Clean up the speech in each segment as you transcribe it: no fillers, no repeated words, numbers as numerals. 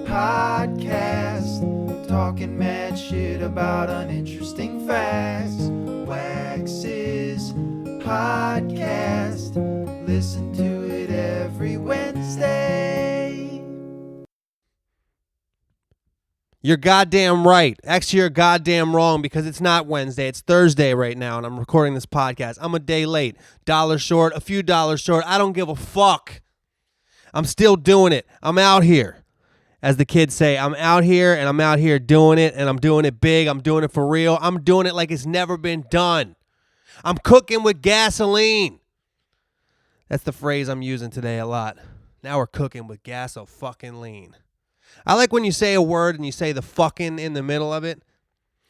Podcast, talking mad shit about uninteresting facts. Wax's Podcast, listen to it every Wednesday. You're goddamn right. Actually, you're goddamn wrong because it's not Wednesday. It's Thursday right now, and I'm recording this podcast. I'm a day late. $1 short, a few dollars short. I don't give a fuck. I'm still doing it. I'm out here. As the kids say, I'm out here, and I'm out here doing it, and I'm doing it big. I'm doing it for real. I'm doing it like it's never been done. I'm cooking with gasoline. That's the phrase I'm using today a lot. Now we're cooking with gas-o-fucking-lean. I like when you say a word and you say the fucking in the middle of it,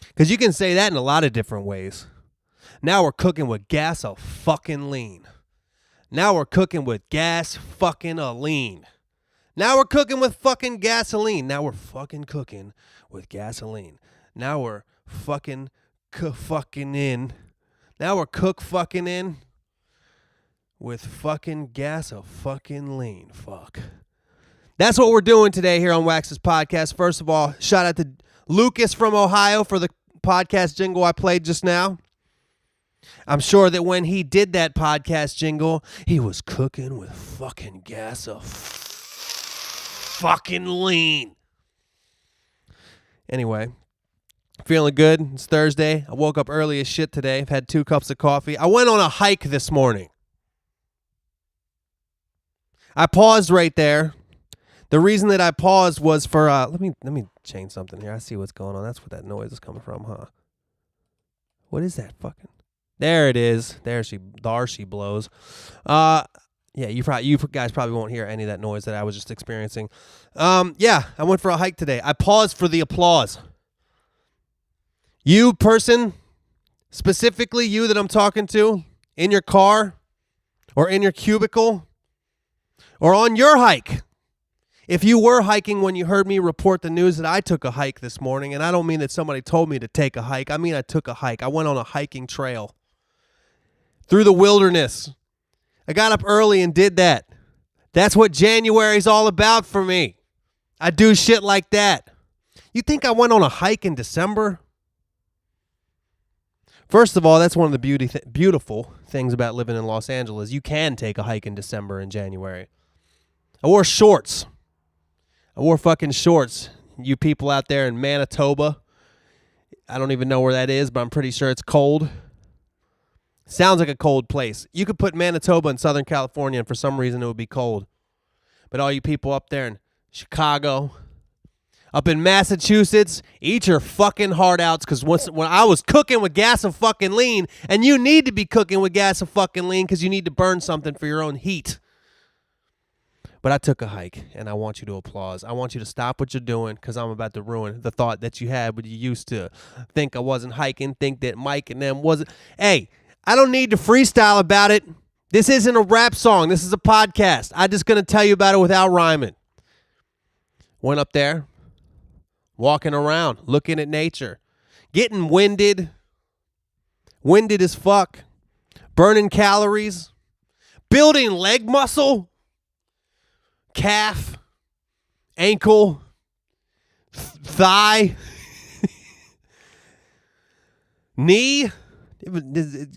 because you can say that in a lot of different ways. Now we're cooking with gas-o-fucking-lean. Now we're cooking with gas-fucking-a-lean. Now we're cooking with fucking gasoline. Now we're fucking cooking with gasoline. Now we're fucking in. Now we're cook fucking in with fucking gas-o-fucking-lean. Fuck. That's what we're doing today here on Wax's Podcast. First of all, shout out to Lucas from Ohio for the podcast jingle I played just now. I'm sure that when he did that podcast jingle, he was cooking with fucking gas-o-fucking-lean. Anyway, feeling good. It's Thursday. I woke up early as shit today. I've had 2 cups of coffee. I went on a hike this morning. I paused right there. The reason that I paused was for, let me change something here. I see what's going on. That's what that noise is coming from, huh? What is that fucking? There it is. There she blows. Yeah, you guys probably won't hear any of that noise that I was just experiencing. Yeah, I went for a hike today. I paused for the applause. You person, specifically you that I'm talking to, in your car, or in your cubicle, or on your hike. If you were hiking when you heard me report the news that I took a hike this morning, and I don't mean that somebody told me to take a hike. I mean I took a hike. I went on a hiking trail through the wilderness. I got up early and did that. That's what January's all about for me. I do shit like that. You think I went on a hike in December? First of all, that's one of the beautiful things about living in Los Angeles. You can take a hike in December and January. I wore shorts. I wore fucking shorts. You people out there in Manitoba, I don't even know where that is, but I'm pretty sure it's cold. Sounds like a cold place. You could put Manitoba in Southern California, and for some reason it would be cold. But all you people up there in Chicago, up in Massachusetts, eat your fucking heart outs, because when I was cooking with gas-o-fucking-lean, and you need to be cooking with gas-o-fucking-lean because you need to burn something for your own heat. But I took a hike, and I want you to applaud. I want you to stop what you're doing, because I'm about to ruin the thought that you had when you used to think I wasn't hiking, think that Mike and them wasn't. Hey, I don't need to freestyle about it. This isn't a rap song. This is a podcast. I'm just going to tell you about it without rhyming. Went up there, walking around, looking at nature, getting winded as fuck, burning calories, building leg muscle. Calf, ankle, thigh, knee.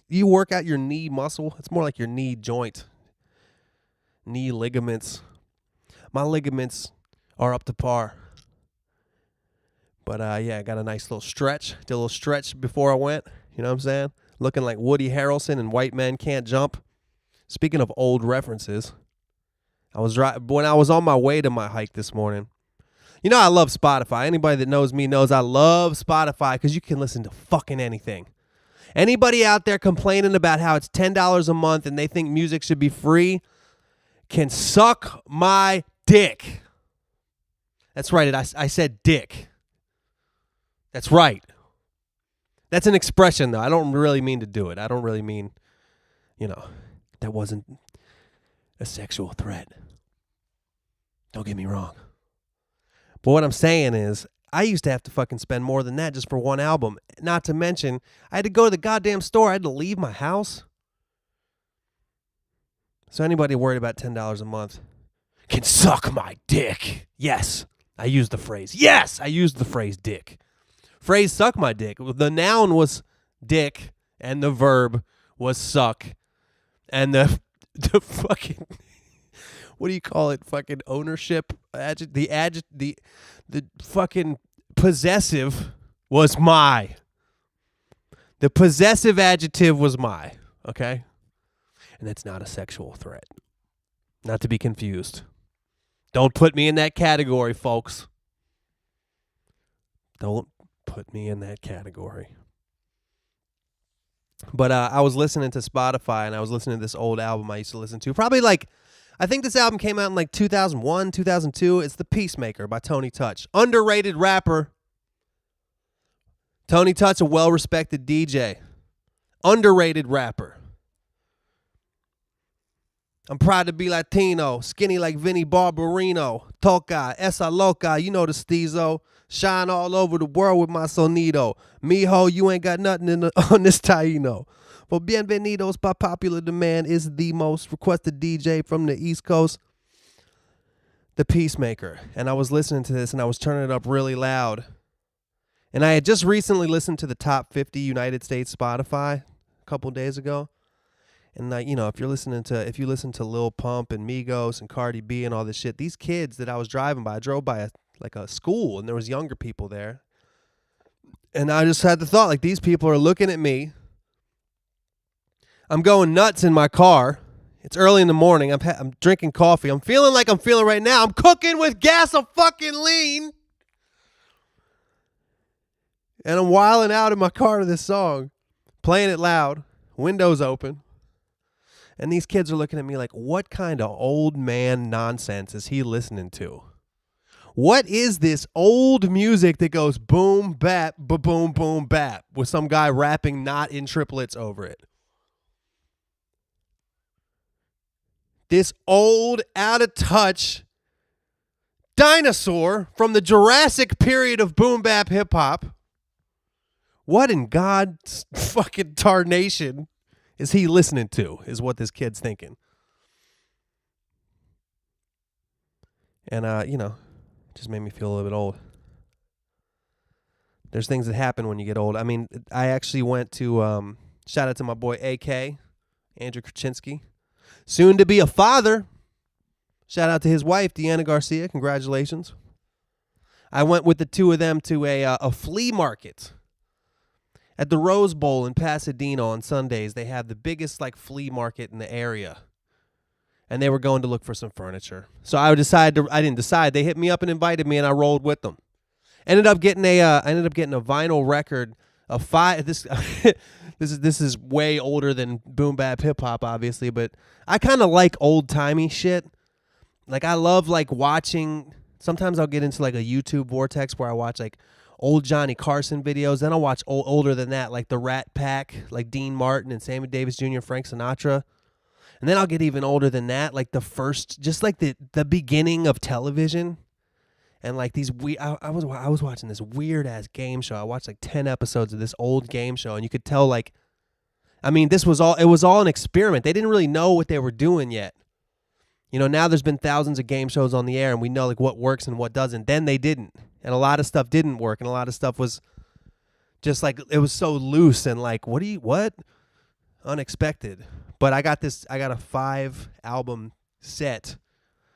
You work out your knee muscle. It's more like your knee joint. Knee ligaments. My ligaments are up to par. But yeah, I got a nice little stretch. Did a little stretch before I went. You know what I'm saying? Looking like Woody Harrelson in White Men Can't Jump. Speaking of old references. When I was on my way to my hike this morning. You know I love Spotify. Anybody that knows me knows I love Spotify because you can listen to fucking anything. Anybody out there complaining about how it's $10 a month and they think music should be free can suck my dick. That's right. I said dick. That's right. That's an expression, though. I don't really mean to do it. I don't really mean, that wasn't a sexual threat. Don't get me wrong. But what I'm saying is, I used to have to fucking spend more than that just for one album. Not to mention, I had to go to the goddamn store. I had to leave my house. So anybody worried about $10 a month can suck my dick. Yes, I used the phrase. Yes, I used the phrase dick. Phrase suck my dick. The noun was dick and the verb was suck. And the fucking what do you call it? Fucking ownership. The fucking possessive was my. The possessive adjective was my. Okay? And that's not a sexual threat. Not to be confused. Don't put me in that category, folks. Don't put me in that category. But I was listening to Spotify, and I was listening to this old album I used to listen to. Probably like, I think this album came out in like 2001, 2002. It's The Peacemaker by Tony Touch. Underrated rapper. Tony Touch, a well-respected DJ. Underrated rapper. I'm proud to be Latino, skinny like Vinny Barbarino, Toca, esa loca, you know the steezo, shine all over the world with my sonido. Mijo, you ain't got nothing on this taino. For Bienvenidos by popular demand is the most requested DJ from the East Coast, The Peacemaker. And I was listening to this and I was turning it up really loud. And I had just recently listened to the top 50 United States Spotify a couple days ago. And you know, if you listen to Lil Pump and Migos and Cardi B and all this shit, these kids that I was driving by, I drove by a school and there was younger people there. And I just had the thought, like, these people are looking at me. I'm going nuts in my car. It's early in the morning. I'm drinking coffee. I'm feeling like I'm feeling right now. I'm cooking with gas a fucking lean. And I'm wilding out in my car to this song, playing it loud, windows open. And these kids are looking at me like, what kind of old man nonsense is he listening to? What is this old music that goes boom, bap, ba-boom, boom, bap, with some guy rapping not in triplets over it? This old, out-of-touch dinosaur from the Jurassic period of boom, bap, hip-hop. What in God's fucking tarnation is he listening to, is what this kid's thinking. And, you know, just made me feel a little bit old. There's things that happen when you get old. I mean, I actually went to, shout out to my boy AK, Andrew Krasinski, soon to be a father. Shout out to his wife, Deanna Garcia. Congratulations. I went with the two of them to a flea market. At the Rose Bowl in Pasadena on Sundays, they have the biggest flea market in the area. And they were going to look for some furniture. So I didn't decide. They hit me up and invited me and I rolled with them. Ended up getting a vinyl record of five. This is way older than boom bap hip hop, obviously, but I kind of like old timey shit. Like, I love watching. Sometimes I'll get into a YouTube vortex where I watch old Johnny Carson videos. Then I'll watch older than that, like the Rat Pack, like Dean Martin and Sammy Davis Jr., Frank Sinatra. And then I'll get even older than that, like the first, just like the beginning of television. And these I was watching this weird ass game show. I watched 10 episodes of this old game show, and you could tell it was all an experiment. They didn't really know what they were doing yet. You know, now there's been thousands of game shows on the air, and we know what works and what doesn't. Then they didn't. And a lot of stuff didn't work, and a lot of stuff was just it was so loose and what? Unexpected. But I got a 5-album set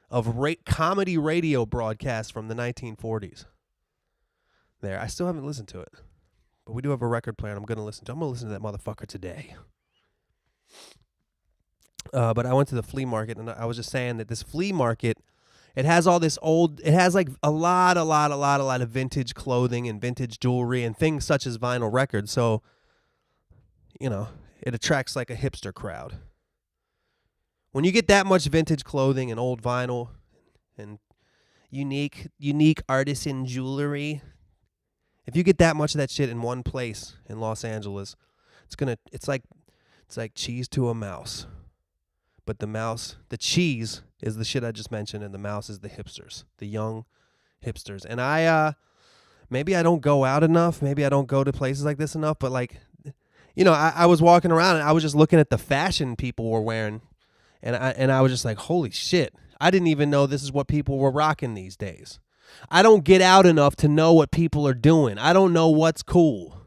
of comedy radio broadcasts from the 1940s. There, I still haven't listened to it. But we do have a record player, and I'm going to listen to that motherfucker today. But I went to the flea market, and I was just saying that this flea market, it has all this it has a lot of vintage clothing and vintage jewelry and things such as vinyl records. So, you know, it attracts a hipster crowd. When you get that much vintage clothing and old vinyl and unique artisan jewelry, if you get that much of that shit in one place in Los Angeles, it's like cheese to a mouse. But the cheese is the shit I just mentioned, and the mouse is the hipsters, the young hipsters. And maybe I don't go out enough, maybe I don't go to places like this enough, but I was walking around and I was just looking at the fashion people were wearing, and I was just like, holy shit, I didn't even know this is what people were rocking these days. I don't get out enough to know what people are doing. I don't know what's cool.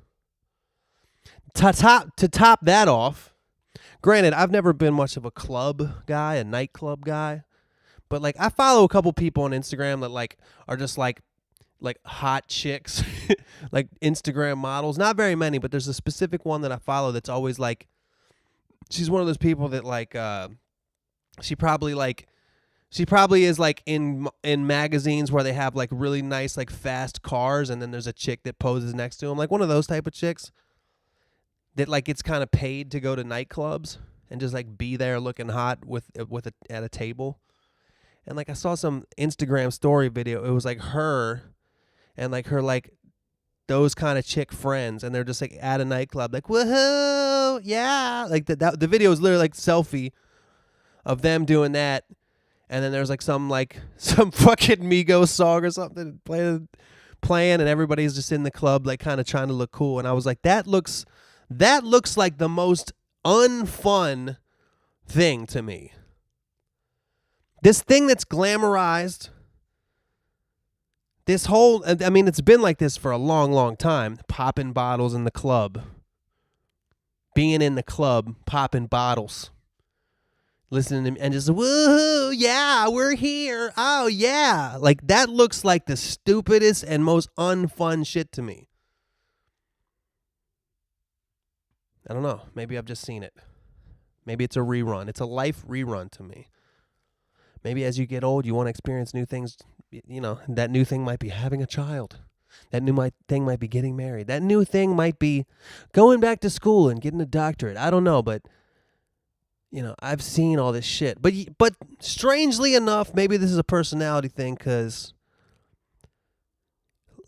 To top that off, granted, I've never been much of a club guy, a nightclub guy, but like I follow a couple people on Instagram that like are just like hot chicks, like Instagram models. Not very many, but there's a specific one that I follow that's always like, she's one of those people that like, she probably is like in magazines where they have like really nice like fast cars, and then there's a chick that poses next to them, like one of those type of chicks that like gets kind of paid to go to nightclubs and just like be there looking hot at a table. And like I saw some Instagram story video. It was like her and like her like those kind of chick friends, and they're just like at a nightclub like woohoo, yeah, like the video is literally like selfie of them doing that. And then there's like some fucking Migos song or something playing, and everybody's just in the club like kind of trying to look cool. And I was like, that looks like the most unfun thing to me. This thing that's glamorized, this whole, I mean, it's been like this for a long, long time. Popping bottles in the club, being in the club, popping bottles. Listening to and just woohoo, yeah, we're here. Oh yeah, like that looks like the stupidest and most unfun shit to me. I don't know. Maybe I've just seen it. Maybe it's a rerun. It's a life rerun to me. Maybe as you get old, you want to experience new things. You know, that new thing might be having a child. That new thing might be getting married. That new thing might be going back to school and getting a doctorate. I don't know, but you know, I've seen all this shit. But strangely enough, maybe this is a personality thing, because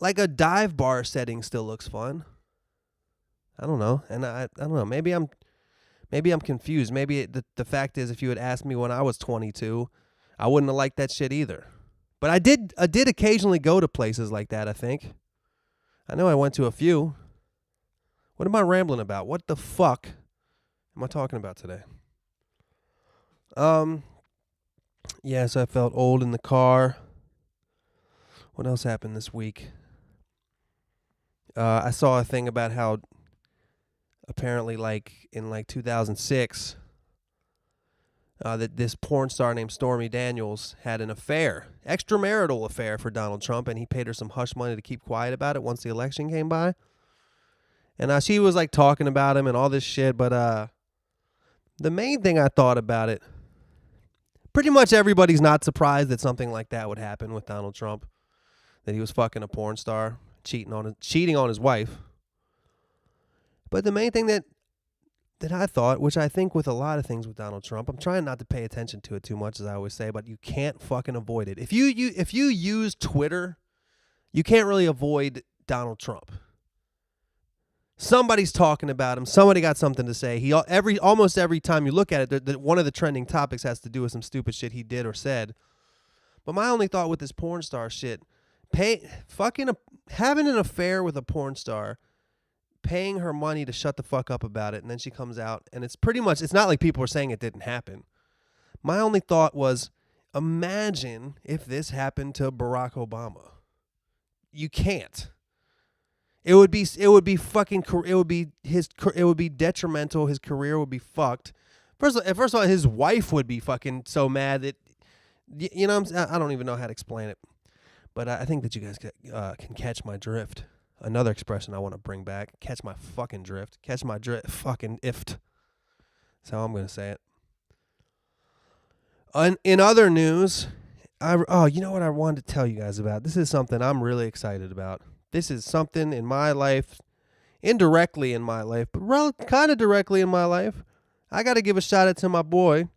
like a dive bar setting still looks fun. I don't know. And I don't know. Maybe I'm confused. Maybe the fact is, if you had asked me when I was 22, I wouldn't have liked that shit either. But I did occasionally go to places like that, I think. I know I went to a few. What am I rambling about? What the fuck am I talking about today? Yes, I felt old in the car. What else happened this week? I saw a thing about how apparently like in like 2006, that this porn star named Stormy Daniels had an affair, extramarital affair for Donald Trump, and he paid her some hush money to keep quiet about it once the election came by. And she was like talking about him and all this shit, but the main thing I thought about it, pretty much everybody's not surprised that something like that would happen with Donald Trump, that he was fucking a porn star, cheating on his wife. But the main thing that I thought, which I think with a lot of things with Donald Trump, I'm trying not to pay attention to it too much, as I always say, but you can't fucking avoid it. If you use Twitter, you can't really avoid Donald Trump. Somebody's talking about him. Somebody got something to say. Almost every time you look at it, one of the trending topics has to do with some stupid shit he did or said. But my only thought with this porn star shit, having an affair with a porn star, paying her money to shut the fuck up about it, and then she comes out, and it's not like people are saying it didn't happen. My only thought was, imagine if this happened to Barack Obama. You can't. It would be detrimental. His career would be fucked. First of all, his wife would be fucking so mad that, you know, I don't even know how to explain it, but I think that you guys can catch my drift. Another expression I want to bring back: catch my fucking drift. Catch my drift. Fucking ift. That's how I'm gonna say it. In other news, you know what I wanted to tell you guys about? This is something I'm really excited about. This is something in my life, indirectly in my life, but kind of directly in my life. I got to give a shout out to my boy,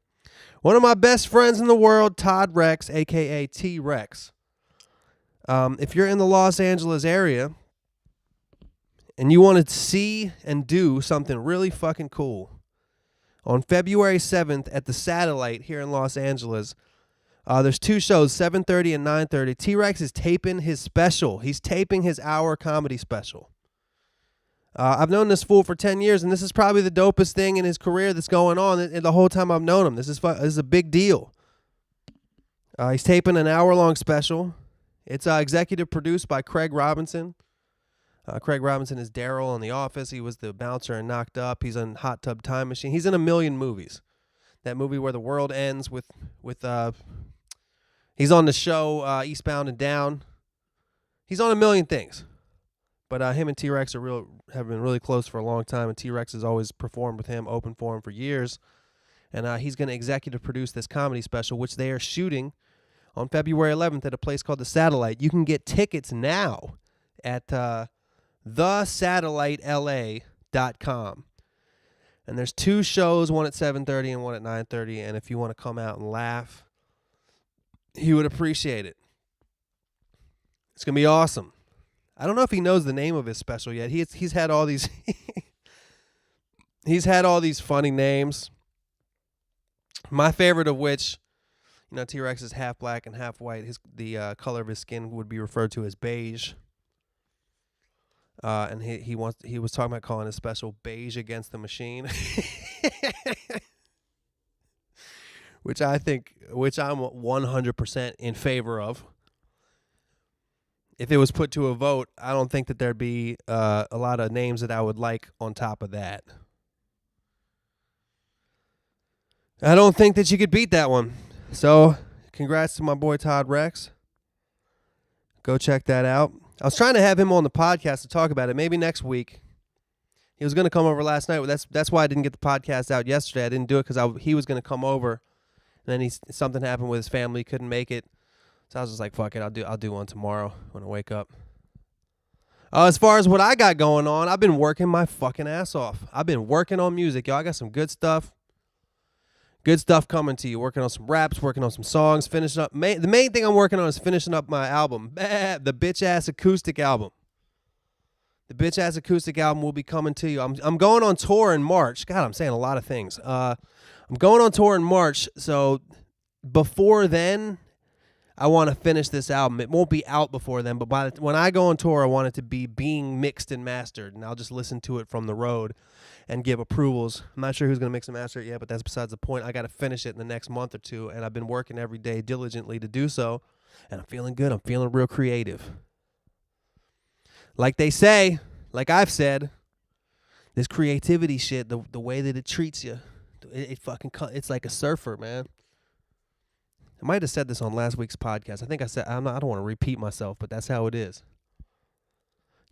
one of my best friends in the world, Todd Rex, a.k.a. T-Rex. If you're in the Los Angeles area and you want to see and do something really fucking cool, on February 7th at the Satellite here in Los Angeles, there's two shows, 7:30 and 9:30. T-Rex is taping his special. He's taping his hour comedy special. I've known this fool for 10 years, and this is probably the dopest thing in his career that's going on and the whole time I've known him. This is a big deal. He's taping an hour-long special. It's executive produced by Craig Robinson. Craig Robinson is Daryl on The Office. He was the bouncer in Knocked Up. He's in Hot Tub Time Machine. He's in a million movies. That movie where the world ends with he's on the show Eastbound and Down. He's on a million things. But him and T-Rex have been really close for a long time, and T-Rex has always performed with him, open for him for years. And he's going to executive produce this comedy special, which they are shooting on February 11th at a place called The Satellite. You can get tickets now at thesatellitela.com. And there's 2 shows, one at 7:30 and one at 9:30. And if you want to come out and laugh, he would appreciate it. It's going to be awesome. I don't know if he knows the name of his special yet. He's had all these he's had all these funny names. My favorite of which, T-Rex is half black and half white. The color of his skin would be referred to as beige. And he was talking about calling his special Beige Against the Machine. which I'm 100% in favor of. If it was put to a vote, I don't think that there'd be a lot of names that I would like on top of that. I don't think that you could beat that one. So, congrats to my boy Todd Rex. Go check that out. I was trying to have him on the podcast to talk about it. Maybe next week. He was going to come over last night. That's why I didn't get the podcast out yesterday. I didn't do it because he was going to come over, and then something happened with his family. He couldn't make it. So I was just like, fuck it, I'll do one tomorrow when I wake up. As far as what I got going on, I've been working my fucking ass off. I've been working on music, y'all. I got some good stuff. Good stuff coming to you. Working on some raps, working on some songs, finishing up. The main thing I'm working on is finishing up my album, the Bitch Ass Acoustic album. The Bitch Ass Acoustic album will be coming to you. I'm going on tour in March. God, I'm saying a lot of things. I'm going on tour in March, so before then, I want to finish this album. It won't be out before then, but when I go on tour, I want it to be being mixed and mastered, and I'll just listen to it from the road and give approvals. I'm not sure who's going to mix and master it yet, but that's besides the point. I got to finish it in the next month or two, and I've been working every day diligently to do so, and I'm feeling good. I'm feeling real creative. Like they say, like I've said, this creativity shit, the way that it treats you, it's like a surfer, man. I might have said this on last week's podcast. I think I said I don't want to repeat myself, but that's how it is.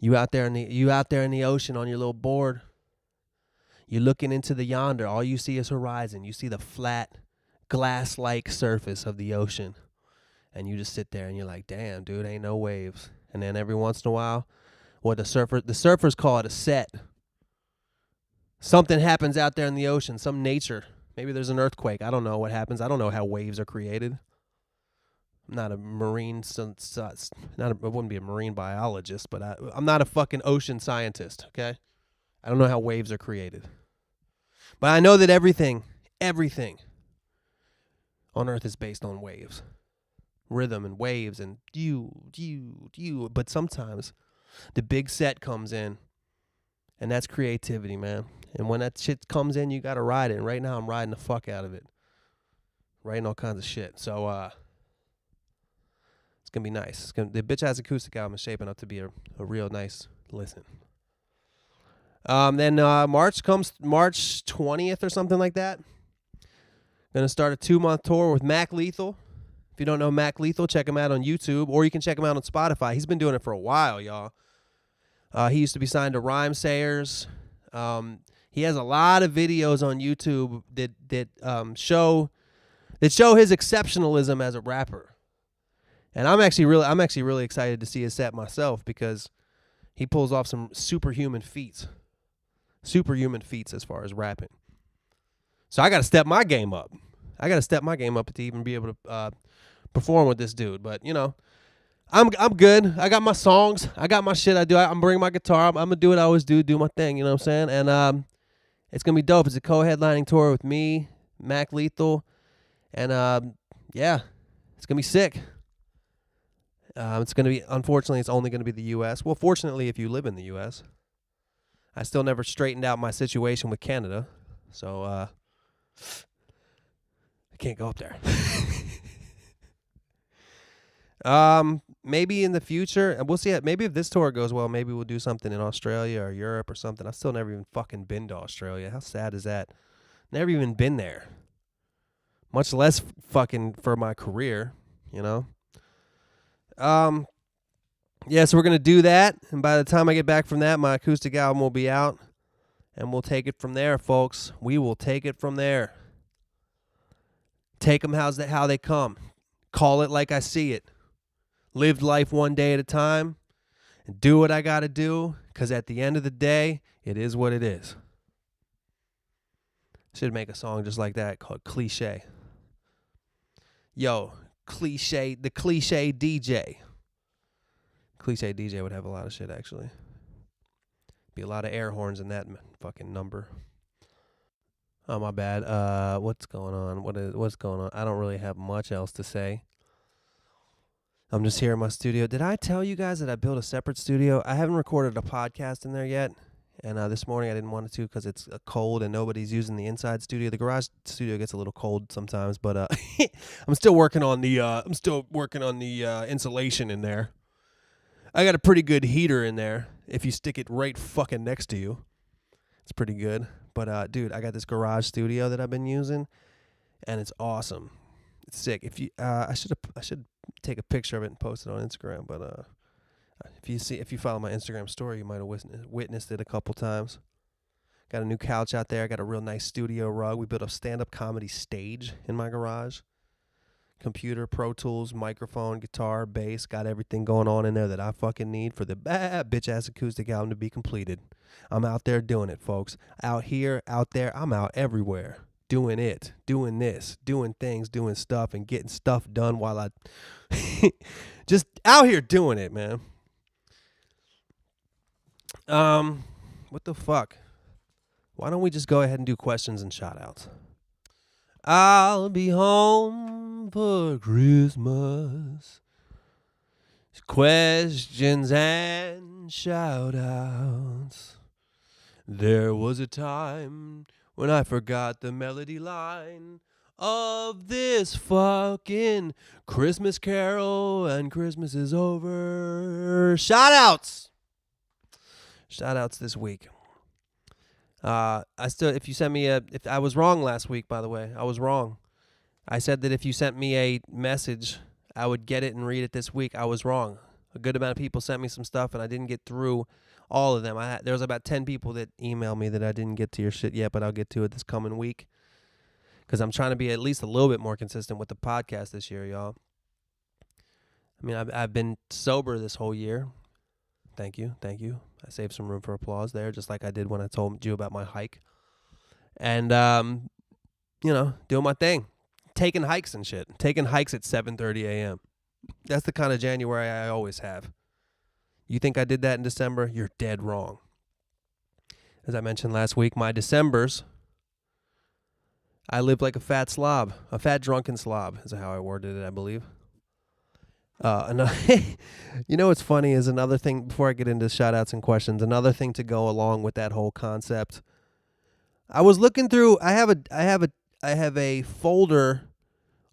You out there in the ocean on your little board. You're looking into the yonder. All you see is horizon. You see the flat, glass-like surface of the ocean, and you just sit there and you're like, "Damn, dude, ain't no waves." And then every once in a while, the surfers call it a set. Something happens out there in the ocean, some nature. Maybe there's an earthquake. I don't know what happens. I don't know how waves are created. I'm not a marine, I wouldn't be a marine biologist, but I'm not a fucking ocean scientist, okay? I don't know how waves are created. But I know that everything on Earth is based on waves. Rhythm and waves and you. But sometimes the big set comes in, and that's creativity, man. And when that shit comes in, you got to ride it. And right now, I'm riding the fuck out of it. Writing all kinds of shit. So, it's going to be nice. The Bitch Ass Acoustic album is shaping up to be a real nice listen. Then March comes, March 20th or something like that. Going to start a 2-month tour with Mac Lethal. If you don't know Mac Lethal, check him out on YouTube, or you can check him out on Spotify. He's been doing it for a while, y'all. He used to be signed to Rhyme Sayers. He has a lot of videos on YouTube that show his exceptionalism as a rapper, and I'm actually really excited to see his set myself because he pulls off some superhuman feats as far as rapping. So I got to step my game up. To even be able to perform with this dude. But I'm good. I got my songs. I got my shit. I'm bringing my guitar. I'm gonna do what I always do my thing. You know what I'm saying? And it's gonna be dope. It's a co-headlining tour with me, Mac Lethal, and it's gonna be sick. Unfortunately, it's only gonna be the U.S. Well, fortunately, if you live in the U.S., I still never straightened out my situation with Canada, so I can't go up there. maybe in the future, and we'll see. Maybe if this tour goes well, maybe we'll do something in Australia or Europe or something. I've still never even fucking been to Australia. How sad is that? Never even been there. Much less fucking for my career, you know? Yeah, so we're going to do that. And by the time I get back from that, my acoustic album will be out. And we'll take it from there, folks. We will take it from there. Take them how they come. Call it like I see it. Live life one day at a time. And do what I got to do. Because at the end of the day, it is what it is. Should make a song just like that called Cliche. Yo, Cliche, the Cliche DJ. Cliche DJ would have a lot of shit, actually. Be a lot of air horns in that fucking number. Oh, my bad. What's going on? What's going on? I don't really have much else to say. I'm just here in my studio. Did I tell you guys that I built a separate studio? I haven't recorded a podcast in there yet. And this morning I didn't want to because it's cold and nobody's using the inside studio. The garage studio gets a little cold sometimes, but I'm still working on the insulation in there. I got a pretty good heater in there. If you stick it right fucking next to you, it's pretty good. But dude, I got this garage studio that I've been using, and it's awesome. It's sick. If you, I should take a picture of it and post it on Instagram. But if you follow my Instagram story, you might have witnessed it a couple times. Got a new couch out there. I got a real nice studio rug. We built a stand-up comedy stage in my garage. Computer, Pro Tools, microphone, guitar, bass, got everything going on in there that I fucking need for the bitch-ass acoustic album to be completed. I'm out there doing it, folks. Out here, out there, I'm out everywhere. Doing it, doing this, doing things, doing stuff, and getting stuff done while I... just out here doing it, man. What the fuck? Why don't we just go ahead and do questions and shout-outs? I'll be home for Christmas. Questions and shout-outs. There was a time when I forgot the melody line of this fucking Christmas carol, and Christmas is over. Shout-outs! Shout-outs this week. If I was wrong last week, by the way, I was wrong. I said that if you sent me a message, I would get it and read it this week. I was wrong. A good amount of people sent me some stuff, and I didn't get through all of them. There was about 10 people that emailed me that I didn't get to your shit yet, but I'll get to it this coming week because I'm trying to be at least a little bit more consistent with the podcast this year, y'all. I mean, I've been sober this whole year. Thank you. I saved some room for applause there, just like I did when I told you about my hike. And, doing my thing. Taking hikes and shit. Taking hikes at 7:30 a.m. That's the kind of January I always have. You think I did that in December? You're dead wrong. As I mentioned last week, my Decembers, I lived like a fat slob. A fat drunken slob is how I worded it, I believe. You know what's funny is another thing, before I get into shout-outs and questions, another thing to go along with that whole concept. I was looking through, I have a folder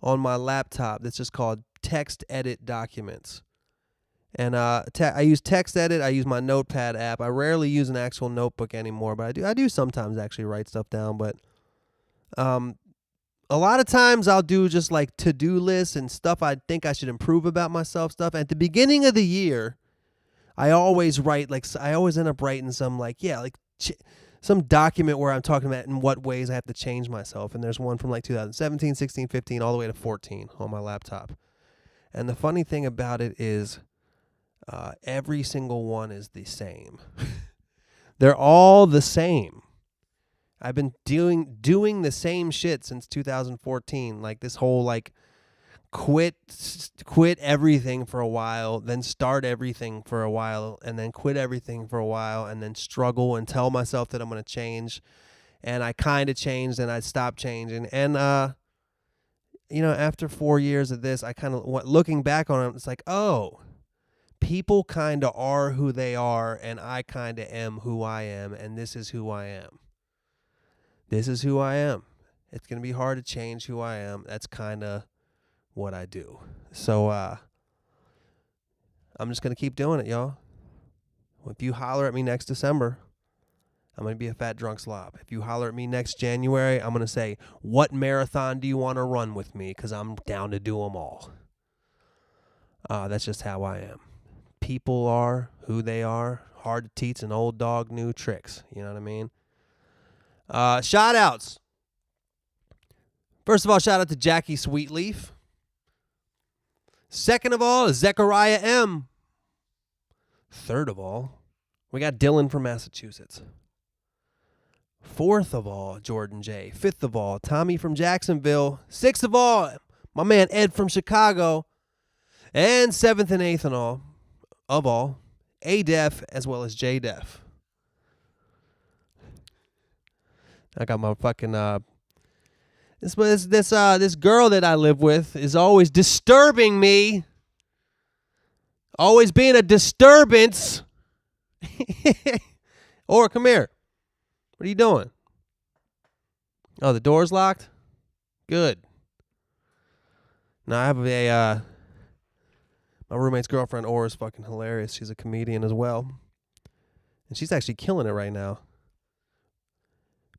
on my laptop that's just called Text Edit Documents. And I use Text Edit, I use my Notepad app. I rarely use an actual notebook anymore, but I do sometimes actually write stuff down, but a lot of times I'll do just like to-do lists and stuff I think I should improve about myself stuff. At the beginning of the year, I always write, I always end up writing some some document where I'm talking about in what ways I have to change myself. And there's one from 2017, 16, 15, all the way to 14 on my laptop. And the funny thing about it is every single one is the same. They're all the same. I've been doing the same shit since 2014. Like this whole quit everything for a while, then start everything for a while, and then quit everything for a while, and then struggle and tell myself that I'm going to change. And I kind of changed, and I stopped changing. And after 4 years of this, I kind of looking back on it, it's like, oh, people kind of are who they are, and I kind of am who I am, and this is who I am. This is who I am. It's going to be hard to change who I am. That's kind of what I do. So I'm just going to keep doing it, y'all. If you holler at me next December, I'm going to be a fat drunk slob. If you holler at me next January, I'm going to say, what marathon do you want to run with me? Because I'm down to do them all. That's just how I am. People are who they are. Hard to teach an old dog new tricks. You know what I mean? Shout outs. First of all, shout out to Jackie Sweetleaf. Second of all, Zechariah M. Third of all, we got Dylan from Massachusetts. Fourth of all, Jordan J. Fifth of all, Tommy from Jacksonville. Sixth of all, my man Ed from Chicago. And seventh and eighth and all, A-Def as well as J-Def. I got my fucking this girl that I live with is always disturbing me. Always being a disturbance. Or come here. What are you doing? Oh, the door's locked? Good. Now I have my roommate's girlfriend, Aura, is fucking hilarious. She's a comedian as well. And she's actually killing it right now.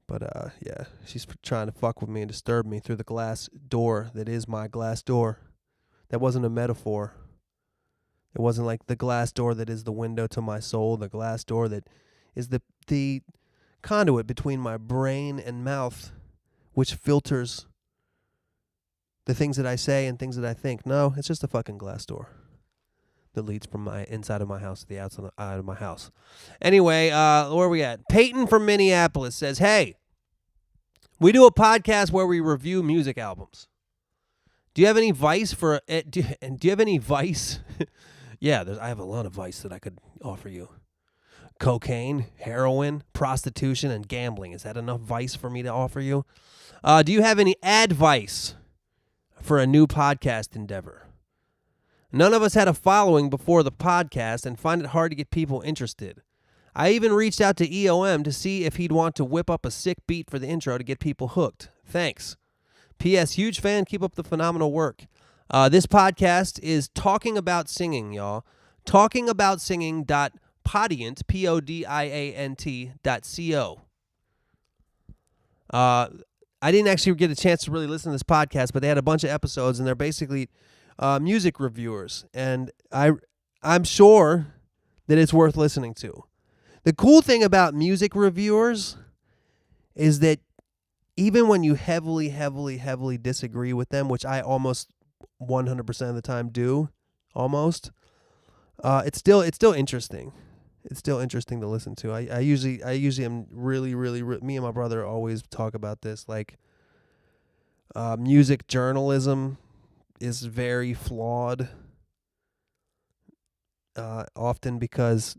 But, yeah, she's trying to fuck with me and disturb me through the glass door that is my glass door. That wasn't a metaphor. It wasn't like the glass door that is the window to my soul, the glass door that is the conduit between my brain and mouth, which filters the things that I say and things that I think. No, it's just a fucking glass door that leads from my inside of my house to the outside of my house. Anyway, where are we at? Peyton from Minneapolis says, hey, we do a podcast where we review music albums. Do you have any advice for do you have any vice? Yeah, I have a lot of vice that I could offer you. Cocaine, heroin, prostitution, and gambling. Is that enough vice for me to offer you? Do you have any advice for a new podcast endeavor? None of us had a following before the podcast and find it hard to get people interested. I even reached out to EOM to see if he'd want to whip up a sick beat for the intro to get people hooked. Thanks. P.S. Huge fan. Keep up the phenomenal work. This podcast is Talking About Singing, y'all. TalkingaboutSinging.podiant, Podiant.co. I didn't actually get a chance to really listen to this podcast, but they had a bunch of episodes, and they're basically music reviewers, and I'm sure that it's worth listening to. The cool thing about music reviewers is that even when you heavily disagree with them, which I almost 100% of the time do, almost, it's still interesting. It's still interesting to listen to. I usually am really me and my brother always talk about this, like music journalism is very flawed, often because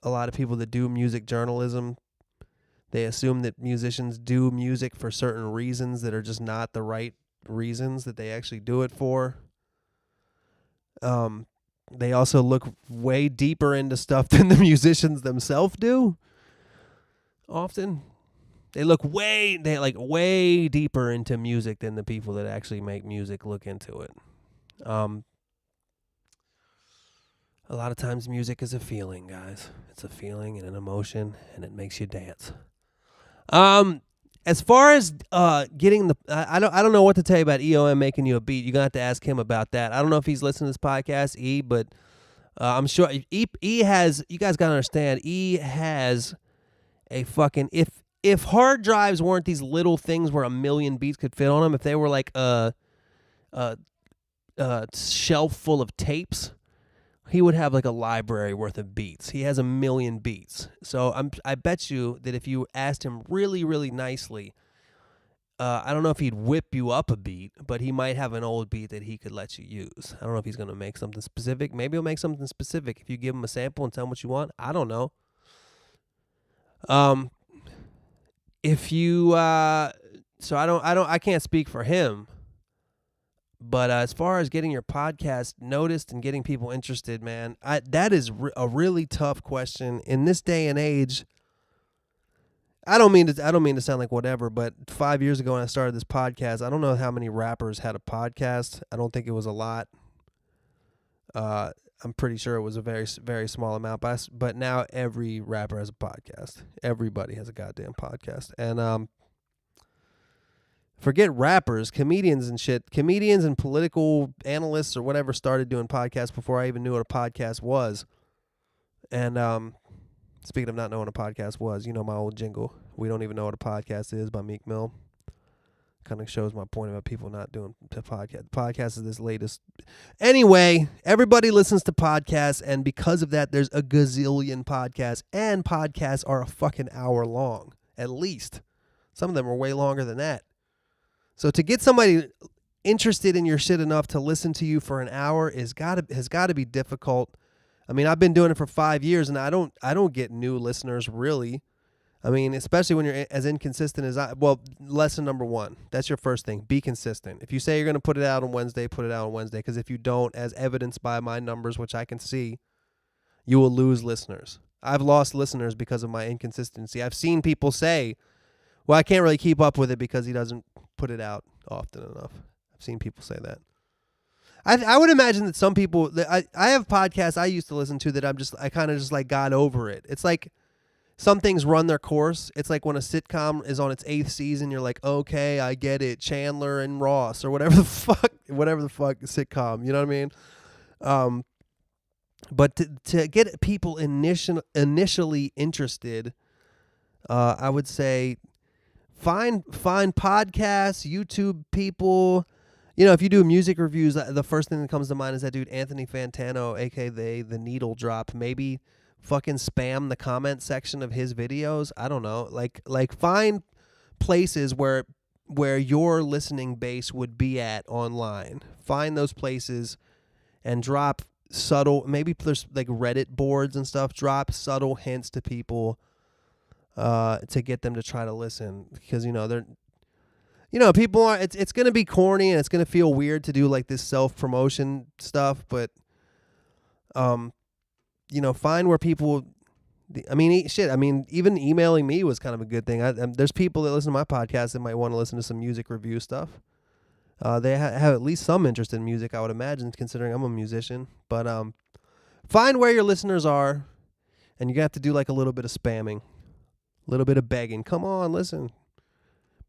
a lot of people that do music journalism, they assume that musicians do music for certain reasons that are just not the right reasons that they actually do it for. They also look way deeper into stuff than the musicians themselves do. Often. They look way deeper into music than the people that actually make music look into it. A lot of times music is a feeling, guys. It's a feeling and an emotion, and it makes you dance. As far as getting the, I don't know what to tell you about EOM making you a beat. You're gonna have to ask him about that. I don't know if he's listening to this podcast, E, but I'm sure E has. You guys gotta understand, E has a fucking if hard drives weren't these little things where 1 million beats could fit on them, if they were like a shelf full of tapes, he would have like a library worth of beats. He has 1 million beats. So I bet you that if you asked him really, really nicely, I don't know if he'd whip you up a beat, but he might have an old beat that he could let you use. I don't know if he's going to make something specific. Maybe he'll make something specific if you give him a sample and tell him what you want. I don't know. If you, so I can't speak for him. But as far as getting your podcast noticed and getting people interested, man, that is a really tough question in this day and age. I don't mean to sound like whatever, but 5 years ago when I started this podcast, I don't know how many rappers had a podcast. I don't think it was a lot. I'm pretty sure it was a very, very small amount, but now every rapper has a podcast. Everybody has a goddamn podcast. And forget rappers, comedians and shit. Comedians and political analysts or whatever started doing podcasts before I even knew what a podcast was. And speaking of not knowing what a podcast was, you know my old jingle, "We don't even know what a podcast is" by Meek Mill. Kind of shows my point about people not doing the podcast. Podcast is this latest. Anyway, everybody listens to podcasts, and because of that, there's a gazillion podcasts, and podcasts are a fucking hour long, at least. Some of them are way longer than that. So to get somebody interested in your shit enough to listen to you for an hour has got to be difficult. I mean, I've been doing it for 5 years, and I don't get new listeners really. I mean, especially when you're as inconsistent as I. Well, lesson number 1, that's your first thing. Be consistent. If you say you're going to put it out on Wednesday, put it out on Wednesday. Because if you don't, as evidenced by my numbers, which I can see, you will lose listeners. I've lost listeners because of my inconsistency. I've seen people say, well, I can't really keep up with it because he doesn't put it out often enough. I've seen people say that. I would imagine that some people, I have podcasts I used to listen to that I kind of just like got over it. It's like, some things run their course. It's like when a sitcom is on its 8th season, you're like, okay, I get it. Chandler and Ross or whatever the fuck sitcom. You know what I mean? But to get people initially interested, I would say find podcasts, YouTube people. You know, if you do music reviews, the first thing that comes to mind is that dude Anthony Fantano, aka the Needle Drop. Maybe fucking spam the comment section of his videos. I don't know. Like find places where your listening base would be at online. Find those places and drop subtle, maybe there's like Reddit boards and stuff, drop subtle hints to people to get them to try to listen, because people are, it's going to be corny and it's going to feel weird to do like this self-promotion stuff, but find where people, even emailing me was kind of a good thing. There's people that listen to my podcast that might want to listen to some music review stuff. They have at least some interest in music, I would imagine, considering I'm a musician. But find where your listeners are, and you're going to have to do like a little bit of spamming, a little bit of begging. Come on, listen.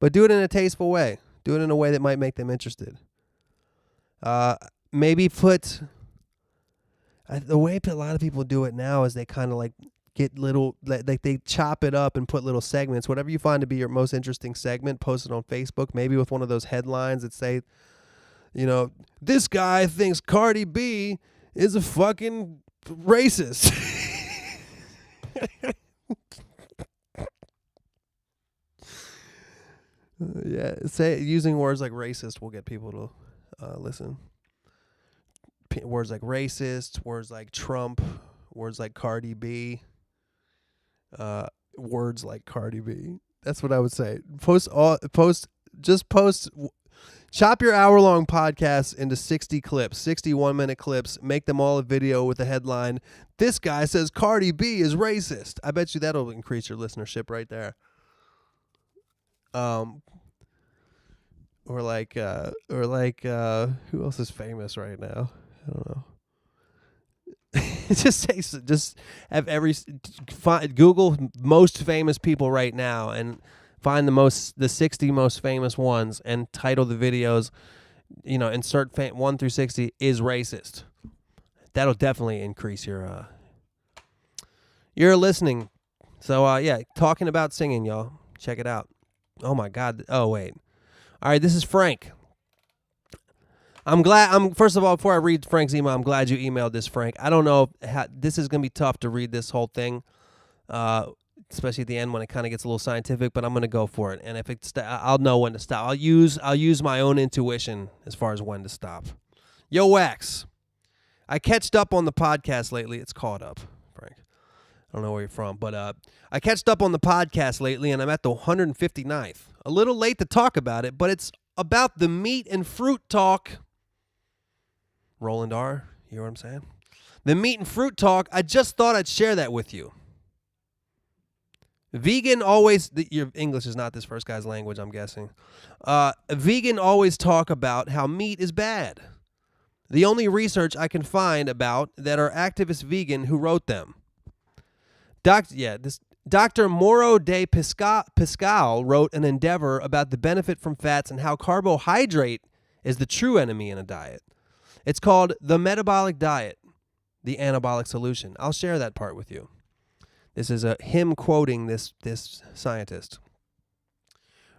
But do it in a tasteful way. Do it in a way that might make them interested. Maybe put... the way a lot of people do it now is they kind of like get little, like they chop it up and put little segments. Whatever you find to be your most interesting segment, post it on Facebook, maybe with one of those headlines that say, this guy thinks Cardi B is a fucking racist. Using words like racist will get people to listen. Words like racist, words like Trump, words like Cardi B, words like Cardi B. That's what I would say. Chop your hour-long podcast into 60 clips, 61-minute clips, make them all a video with a headline, "This guy says Cardi B is racist." I bet you that'll increase your listenership right there. Or like who else is famous right now? I don't know. Just have Google most famous people right now and find the 60 most famous ones and title the videos, insert 1 through 60 is racist. That'll definitely increase your listening. So talking about singing, y'all. Check it out. Oh my God. Oh wait. All right, this is Frank. First of all, before I read Frank's email, I'm glad you emailed this, Frank. I don't know how this is going to be tough to read this whole thing, especially at the end when it kind of gets a little scientific, but I'm going to go for it. And if I'll know when to stop. I'll use my own intuition as far as when to stop. Yo, Wax. I catched up on the podcast lately. It's caught up, Frank. I don't know where you're from, but I catched up on the podcast lately, and I'm at the 159th. A little late to talk about it, but it's about the meat and fruit talk. Roland R., you hear what I'm saying? The meat and fruit talk, I just thought I'd share that with you. Vegan always, your English is not this first guy's language, I'm guessing. Vegan always talk about how meat is bad. The only research I can find about that are activist vegan who wrote them. Dr. Moro de Pascal wrote an endeavor about the benefit from fats and how carbohydrate is the true enemy in a diet. It's called The Metabolic Diet, the Anabolic Solution. I'll share that part with you. This is him quoting this scientist.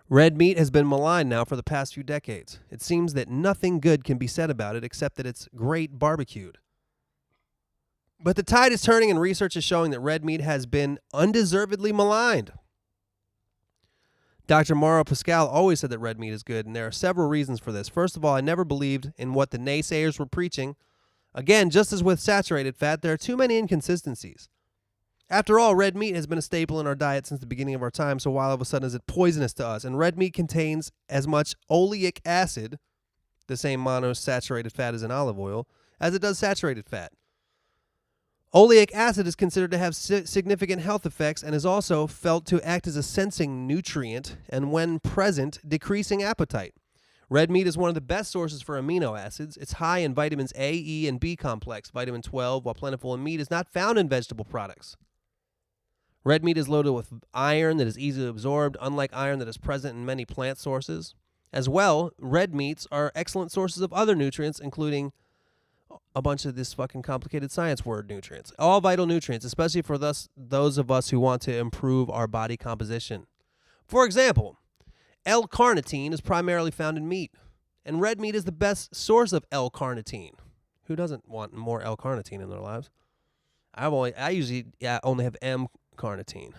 Red meat has been maligned now for the past few decades. It seems that nothing good can be said about it except that it's great barbecued. But the tide is turning, and research is showing that red meat has been undeservedly maligned. Dr. Mauro Pascal always said that red meat is good, and there are several reasons for this. First of all, I never believed in what the naysayers were preaching. Again, just as with saturated fat, there are too many inconsistencies. After all, red meat has been a staple in our diet since the beginning of our time, so why all of a sudden is it poisonous to us? And red meat contains as much oleic acid, the same monosaturated fat as in olive oil, as it does saturated fat. Oleic acid is considered to have significant health effects and is also felt to act as a sensing nutrient and, when present, decreasing appetite. Red meat is one of the best sources for amino acids. It's high in vitamins A, E, and B complex, vitamin 12, while plentiful in meat, is not found in vegetable products. Red meat is loaded with iron that is easily absorbed, unlike iron that is present in many plant sources. As well, red meats are excellent sources of other nutrients, including a bunch of this fucking complicated science word nutrients. All vital nutrients, especially for those of us who want to improve our body composition. For example, L-carnitine is primarily found in meat, and red meat is the best source of L-carnitine. Who doesn't want more L-carnitine in their lives? I usually only have M-carnitine.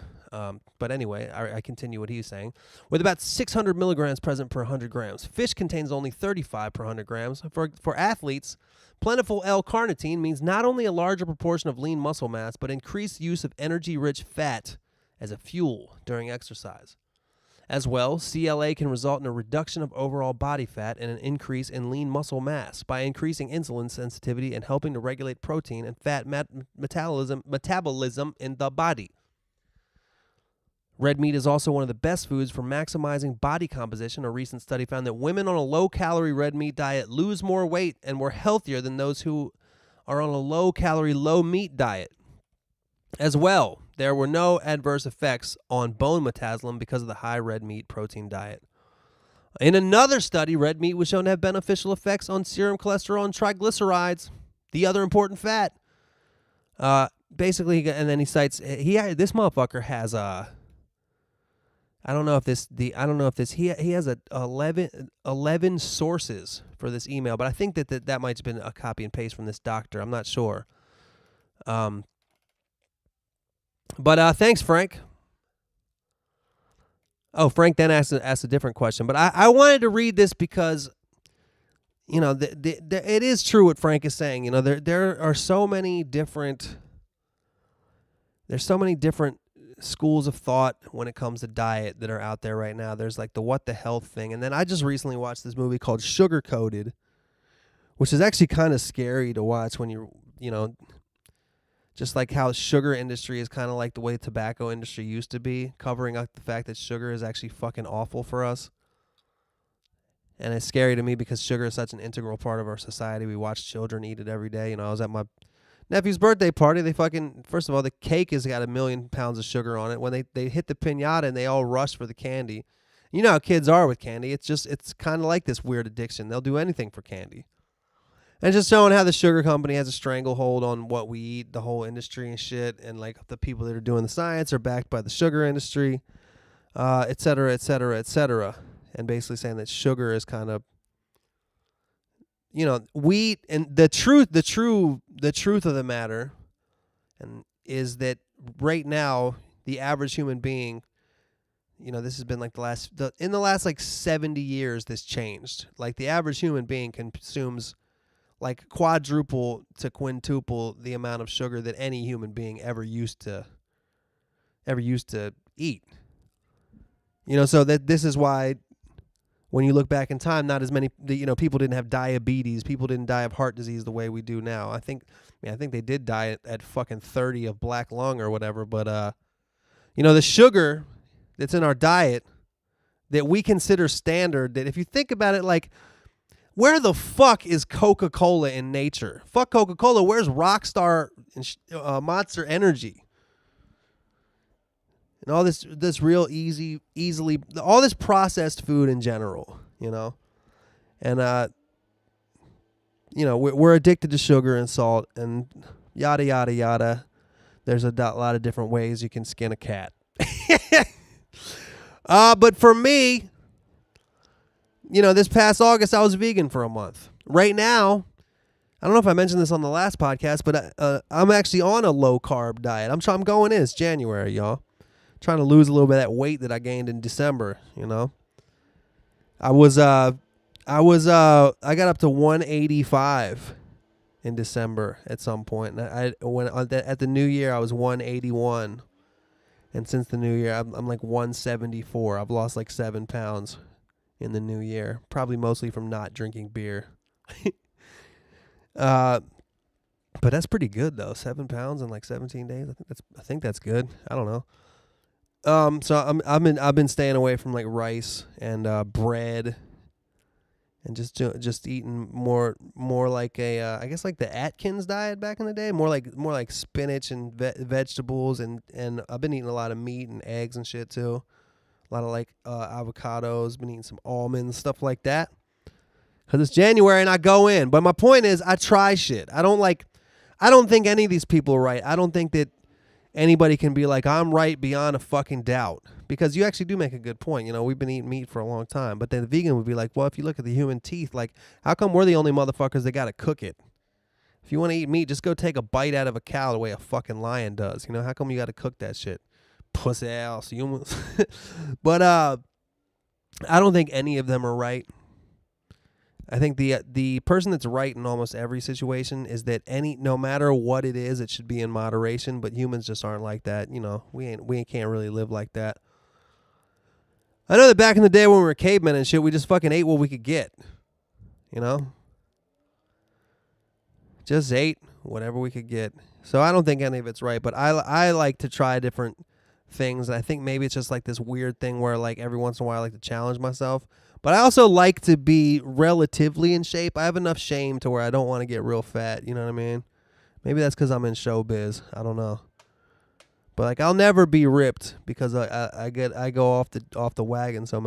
But anyway, I continue what he's saying. With about 600 milligrams present per 100 grams. Fish contains only 35 per 100 grams. For athletes, plentiful L-carnitine means not only a larger proportion of lean muscle mass, but increased use of energy-rich fat as a fuel during exercise. As well, CLA can result in a reduction of overall body fat and an increase in lean muscle mass by increasing insulin sensitivity and helping to regulate protein and fat metabolism in the body. Red meat is also one of the best foods for maximizing body composition. A recent study found that women on a low-calorie red meat diet lose more weight and were healthier than those who are on a low-calorie, low-meat diet. As well, there were no adverse effects on bone metabolism because of the high red meat protein diet. In another study, red meat was shown to have beneficial effects on serum cholesterol and triglycerides, the other important fat. Basically, and then he cites this motherfucker has he has 11 sources for this email, but I think that might have been a copy and paste from this doctor. I'm not sure. But thanks, Frank. Oh, Frank then asked a different question, but I wanted to read this because, you know, it is true what Frank is saying. You know, there are so many different. There's so many different schools of thought when it comes to diet that are out there right now. There's like the what the health thing, and then I just recently watched this movie called Sugar Coated, which is actually kind of scary to watch when you know. Just like how sugar industry is kind of like the way the tobacco industry used to be, covering up the fact that sugar is actually fucking awful for us. And it's scary to me because sugar is such an integral part of our society. We watch children eat it every day. You know, I was at my nephew's birthday party. They first of all, the cake has got 1 million pounds of sugar on it. When they hit the piñata and they all rush for the candy. You know how kids are with candy. It's kind of like this weird addiction. They'll do anything for candy. And just showing how the sugar company has a stranglehold on what we eat, the whole industry and shit, and like the people that are doing the science are backed by the sugar industry, et cetera, et cetera, et cetera. And basically saying that sugar is kind of, you know, wheat. And the truth of the matter, and is that right now the average human being, you know, this has been like in the last like 70 years, this changed. Like the average human being consumes like quadruple to quintuple the amount of sugar that any human being ever used to eat. You know, so that this is why when you look back in time, not as many, you know, people didn't have diabetes, people didn't die of heart disease the way we do now. I think they did die at fucking 30 of black lung or whatever, but you know, the sugar that's in our diet that we consider standard, that if you think about it, like Where the fuck is Coca-Cola in nature? Fuck Coca-Cola. Where's Rockstar Monster Energy? And all this real easily, all this processed food in general, you know? And, you know, we're addicted to sugar and salt and yada, yada, yada. There's a lot of different ways you can skin a cat. But for me, you know, this past August, I was vegan for a month. Right now, I don't know if I mentioned this on the last podcast, but I'm actually on a low-carb diet. I'm going in. It's January, y'all. Trying to lose a little bit of that weight that I gained in December, you know. I got up to 185 in December at some point. And at the new year, I was 181. And since the new year, I'm like 174. I've lost like 7 pounds in the new year, probably mostly from not drinking beer. But that's pretty good though. 7 pounds in like 17 days. I think that's good. I don't know. So I've been staying away from like rice and bread, and just eating more like a I guess like the Atkins diet back in the day. More like spinach and vegetables, and I've been eating a lot of meat and eggs and shit too. A lot of like avocados. Been eating some almonds, stuff like that. Cause it's January and I go in. But my point is, I try shit. I don't think any of these people are right. I don't think that anybody can be like, I'm right beyond a fucking doubt. Because you actually do make a good point. You know, we've been eating meat for a long time. But then the vegan would be like, well, if you look at the human teeth, like, how come we're the only motherfuckers that got to cook it? If you want to eat meat, just go take a bite out of a cow the way a fucking lion does. You know, how come you got to cook that shit? Pussy ass humans. But I don't think any of them are right. I think the person that's right in almost every situation is that no matter what it is, it should be in moderation. But humans just aren't like that. You know, we can't really live like that. I know that back in the day when we were cavemen and shit, we just fucking ate what we could get. You know, just ate whatever we could get. So I don't think any of it's right. But I like to try different things. I think maybe it's just like this weird thing where like every once in a while I like to challenge myself. But I also like to be relatively in shape. I have enough shame to where I don't want to get real fat. You know what I mean? Maybe that's because I'm in showbiz. I don't know. But like I'll never be ripped because I go off the wagon so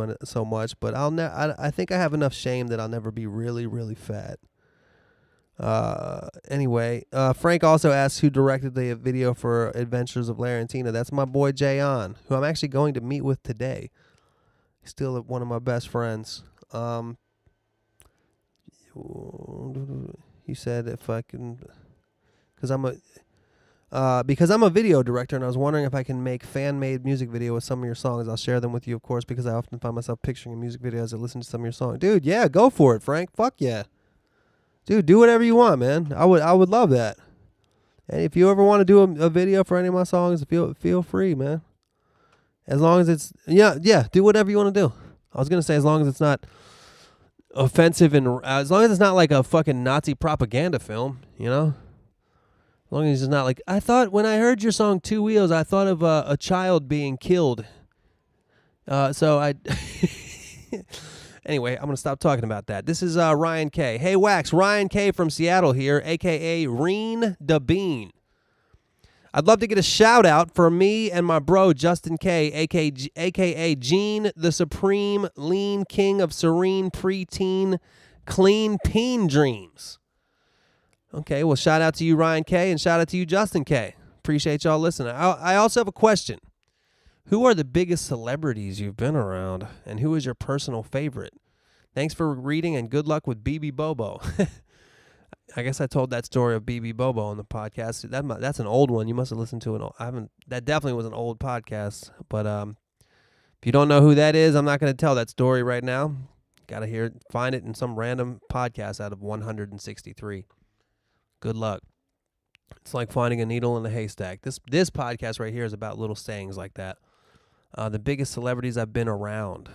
much. But I think I have enough shame that I'll never be really, really fat. Anyway, Frank also asks who directed the video for Adventures of Larry and Tina. That's my boy Jay On, who I'm actually going to meet with today. He's still one of my best friends. He said if I can, because I'm a video director, and I was wondering if I can make fan-made music video with some of your songs. I'll share them with you, of course, because I often find myself picturing a music video as I listen to some of your songs. Dude, yeah, go for it, Frank. Fuck yeah. Dude, do whatever you want, man. I would love that. And if you ever want to do a video for any of my songs, feel free, man. As long as it's do whatever you want to do. I was gonna say as long as it's not offensive and as long as it's not like a fucking Nazi propaganda film, you know. As long as it's not like I thought when I heard your song Two Wheels, I thought of a child being killed. So I. Anyway, I'm going to stop talking about that. This is Ryan K. Hey, Wax, Ryan K. from Seattle here, a.k.a. Reen the Bean. I'd love to get a shout-out for me and my bro, Justin K., a.k.a. Gene the Supreme Lean King of Serene Preteen Clean Peen Dreams. Okay, well, shout-out to you, Ryan K., and shout-out to you, Justin K. Appreciate y'all listening. I also have a question. Who are the biggest celebrities you've been around, and who is your personal favorite? Thanks for reading, and good luck with BB Bobo. I guess I told that story of BB Bobo on the podcast. That's an old one. You must have listened to it. That definitely was an old podcast. But if you don't know who that is, I'm not going to tell that story right now. Got to find it in some random podcast out of 163. Good luck. It's like finding a needle in a haystack. This podcast right here is about little sayings like that. The biggest celebrities I've been around.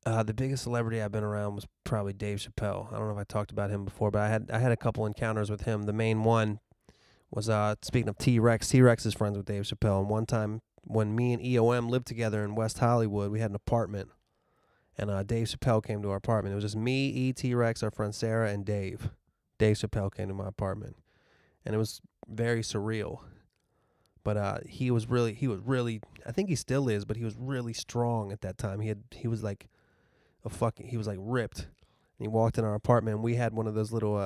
The biggest celebrity I've been around was probably Dave Chappelle. I don't know if I talked about him before, but I had a couple encounters with him. The main one was, speaking of T-Rex, T-Rex is friends with Dave Chappelle. And one time when me and EOM lived together in West Hollywood, we had an apartment. And Dave Chappelle came to our apartment. It was just me, E.T. Rex, our friend Sarah, and Dave. Dave Chappelle came to my apartment. And it was very surreal. But he was really, I think he still is, but he was really strong at that time. He was like he was like ripped. And he walked in our apartment, and we had one of those little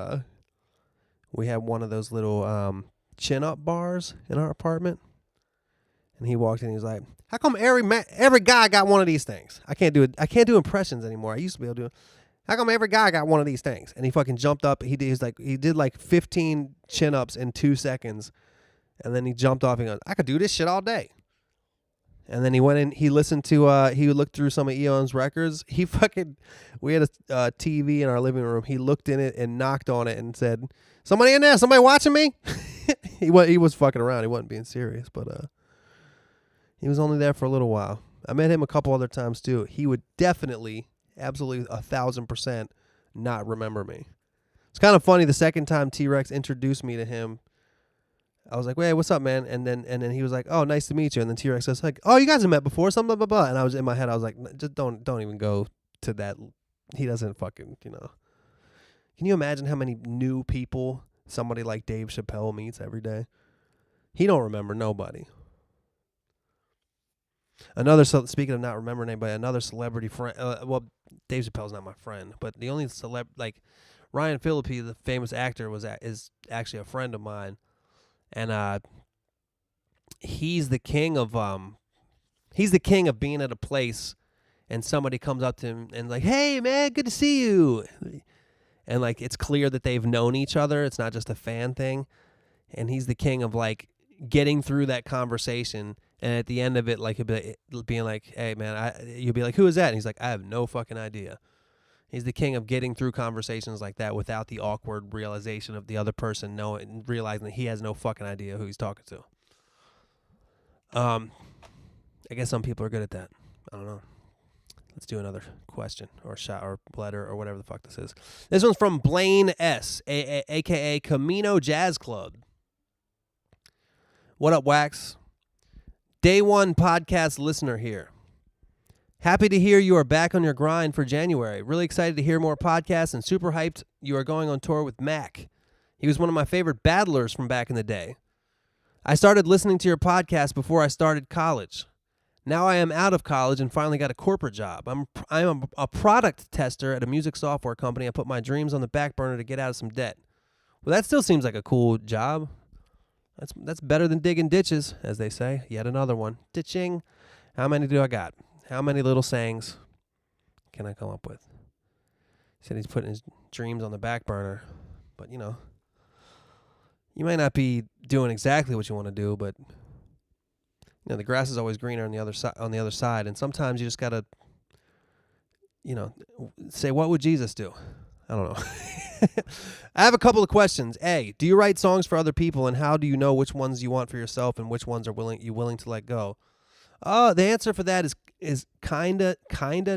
chin-up bars in our apartment. And he walked in, and he was like, "How come every guy got one of these things?" I can't do impressions anymore. I used to be able to do. How come every guy got one of these things? And he fucking jumped up. He did like 15 chin-ups in 2 seconds, and then he jumped off and goes, "I could do this shit all day." And then he went in. He listened to. He looked through some of Eon's records. We had a TV in our living room. He looked in it and knocked on it and said, "Somebody in there? Somebody watching me?" He was fucking around. He wasn't being serious, but he was only there for a little while. I met him a couple other times too. He would definitely, absolutely 1,000% not remember me. It's kind of funny. The second time T-Rex introduced me to him, I was like, "Hey, what's up, man?" And then he was like, "Oh, nice to meet you." And then T-Rex was like, "Oh, you guys have met before, something blah blah blah." And I was in my head, I was like, "Just don't even go to that." He doesn't fucking, you know. Can you imagine how many new people somebody like Dave Chappelle meets every day? He don't remember nobody. Speaking of not remembering anybody, another celebrity friend. Well, Dave Chappelle's not my friend, but the only like Ryan Phillippe, the famous actor, is actually a friend of mine, and he's the king of being at a place, and somebody comes up to him and like, "Hey man, good to see you," and like it's clear that they've known each other. It's not just a fan thing, and he's the king of like getting through that conversation. And at the end of it, like he'll be being like, "Hey man," you'll be like, "Who is that?" And he's like, "I have no fucking idea." He's the king of getting through conversations like that without the awkward realization of the other person realizing that he has no fucking idea who he's talking to. I guess some people are good at that. I don't know. Let's do another question or shot or letter or whatever the fuck this is. This one's from Blaine S, a.k.a. Camino Jazz Club. What up, Wax? Day one podcast listener here. Happy to hear you are back on your grind for January. Really excited to hear more podcasts and super hyped you are going on tour with Mac. He was one of my favorite battlers from back in the day. I started listening to your podcast before I started college. Now I am out of college and finally got a corporate job. I'm a product tester at a music software company. I put my dreams on the back burner to get out of some debt. Well, that still seems like a cool job. That's better than digging ditches, as they say. Yet another one. Ditching. How many do I got? How many little sayings can I come up with? He said he's putting his dreams on the back burner. But, you know, you might not be doing exactly what you want to do, but, you know, the grass is always greener on the other side. And sometimes you just got to, you know, say, what would Jesus do? I don't know. I have a couple of questions. A, do you write songs for other people, and how do you know which ones you want for yourself and which ones are willing to let go? The answer for that is kinda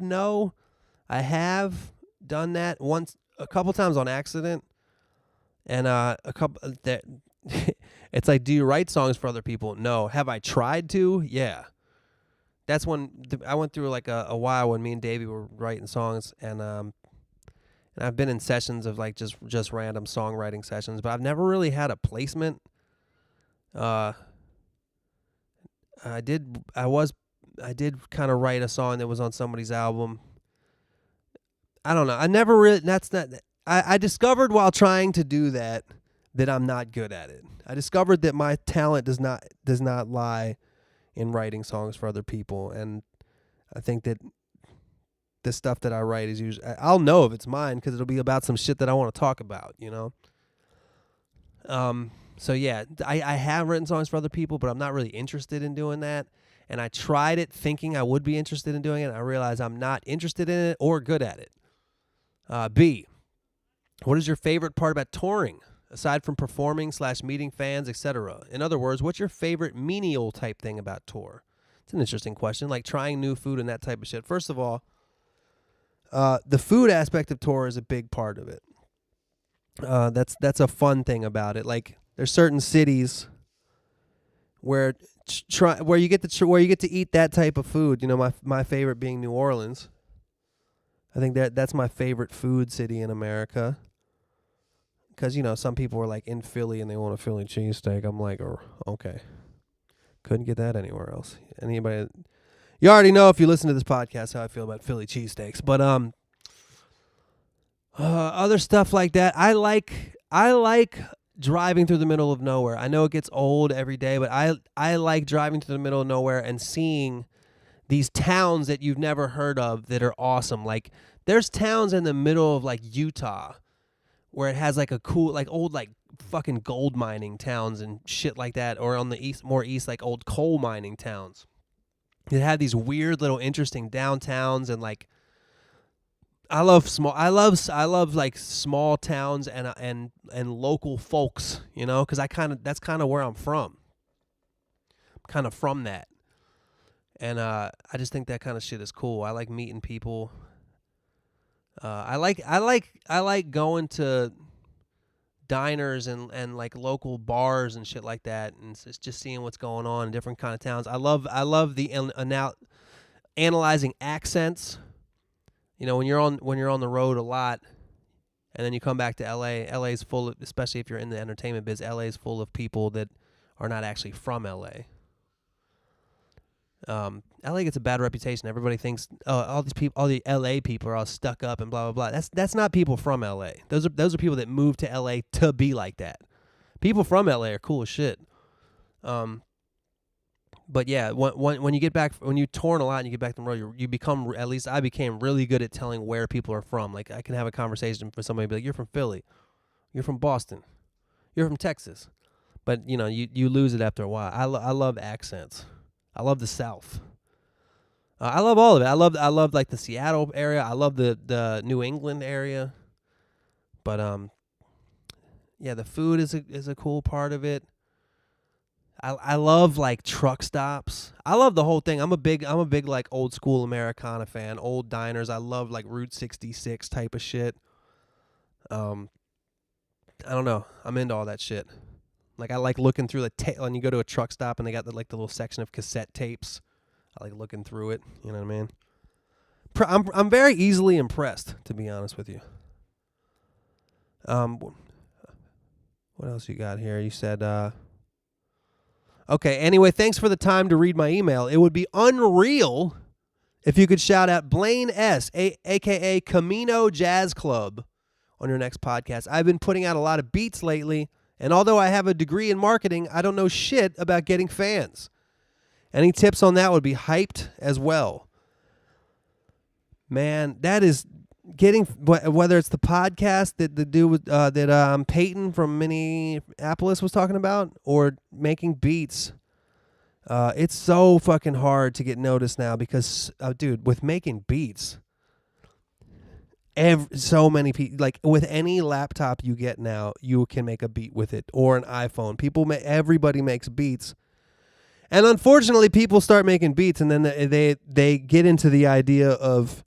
no. I have done that a couple times on accident, and it's like, do you write songs for other people? No. Have I tried to? Yeah. That's when I went through like a while when me and Davey were writing songs, and I've been in sessions of like just random songwriting sessions, but I've never really had a placement. I did kind of write a song that was on somebody's album. I don't know. I never really. I discovered while trying to do that I'm not good at it. I discovered that my talent does not lie in writing songs for other people, and I think that the stuff that I write is usually, I'll know if it's mine because it'll be about some shit that I want to talk about, you know? So yeah, I have written songs for other people, but I'm not really interested in doing that. And I tried it thinking I would be interested in doing it. And I realized I'm not interested in it or good at it. B, what is your favorite part about touring, aside from performing / meeting fans, etc.? In other words, what's your favorite menial type thing about tour? It's an interesting question, like trying new food and that type of shit. First of all, the food aspect of tour is a big part of it. That's a fun thing about it. Like there's certain cities where you get to eat that type of food. You know, my favorite being New Orleans. I think that's my favorite food city in America. Because, some people are like in Philly and they want a Philly cheesesteak. I'm like, oh, okay. Couldn't get that anywhere else. Anybody, you already know if you listen to this podcast how I feel about Philly cheesesteaks. But other stuff like that, I like driving through the middle of nowhere. I know it gets old every day, but I like driving through the middle of nowhere and seeing these towns that you've never heard of that are awesome. Like there's towns in the middle of like Utah where it has like a cool, like old, like fucking gold mining towns and shit like that, or on the more east, like old coal mining towns. It had these weird little interesting downtowns, and like I love like small towns and local folks, because that's kind of where I'm from. I'm kind of from that, and I just think that kind of shit is cool. I like meeting people. I like going to diners and like local bars and shit like that, and it's just seeing what's going on in different kind of towns. I love the analyzing accents. When you're on the road a lot, and then you come back to LA. LA's full of, especially if you're in the entertainment biz, LA's full of people that are not actually from LA. LA gets a bad reputation. Everybody thinks all the LA people are all stuck up and blah blah blah. That's not people from LA. Those are people that moved to LA to be like that. People from LA are cool as shit. But yeah, when you get back, when you tour a lot and you get back to the road, you become, at least I became really good at telling where people are from. Like I can have a conversation with somebody and be like, "You're from Philly, you're from Boston, you're from Texas," but you lose it after a while. I love accents. I love the South. I love all of it. I love like the Seattle area. I love the New England area. But yeah, the food is a cool part of it. I love like truck stops. I love the whole thing. I'm a big like old school Americana fan. Old diners. I love like Route 66 type of shit. I don't know. I'm into all that shit. Like I like looking through when you go to a truck stop and they got the little section of cassette tapes. I like looking through it. You know what I mean? I'm very easily impressed, to be honest with you. What else you got here? You said, okay, anyway, thanks for the time to read my email. It would be unreal if you could shout out Blaine S., a.k.a. Camino Jazz Club, on your next podcast. I've been putting out a lot of beats lately, and although I have a degree in marketing, I don't know shit about getting fans. Any tips on that would be hyped as well. Man, that is getting, whether it's the podcast that the dude that Peyton from Minneapolis was talking about, or making beats. It's so fucking hard to get noticed now because, dude, with making beats, so many people, like with any laptop you get now, you can make a beat with it, or an iPhone. Everybody makes beats. And unfortunately, people start making beats, and then they get into the idea of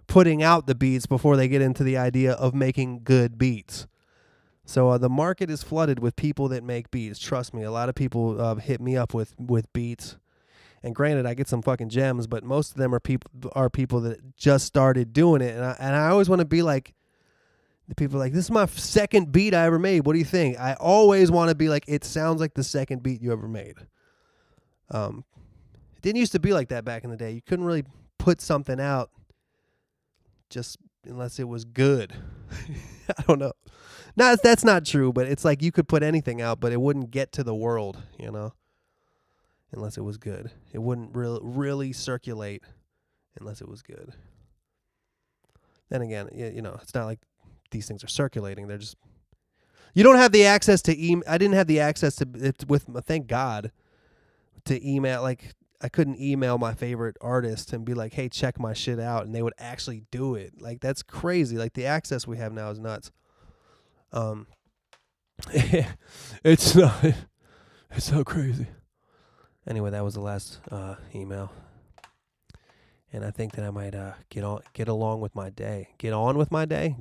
putting out the beats before they get into the idea of making good beats. So the market is flooded with people that make beats. Trust me, a lot of people hit me up with beats. And granted, I get some fucking gems, but most of them are people that just started doing it. And I always want to be like, the people are like, this is my second beat I ever made. What do you think? I always want to be like, it sounds like the second beat you ever made. It didn't used to be like that back in the day. You couldn't really put something out just unless it was good. I don't know. No, that's not true, but it's like you could put anything out, but it wouldn't get to the world, unless it was good. It wouldn't really circulate unless it was good. Then again, it's not like these things are circulating. They're just, you don't have the access to email. I didn't have the access to it thank God, to email. Like, I couldn't email my favorite artist and be like, hey, check my shit out, and they would actually do it. Like, that's crazy. Like, the access we have now is nuts. It's so crazy. Anyway, that was the last email, and I think that I might get along with my day. Get along with my day.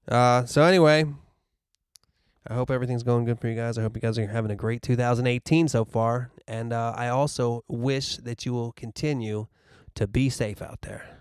So anyway, I hope everything's going good for you guys. I hope you guys are having a great 2018 so far, and I also wish that you will continue to be safe out there.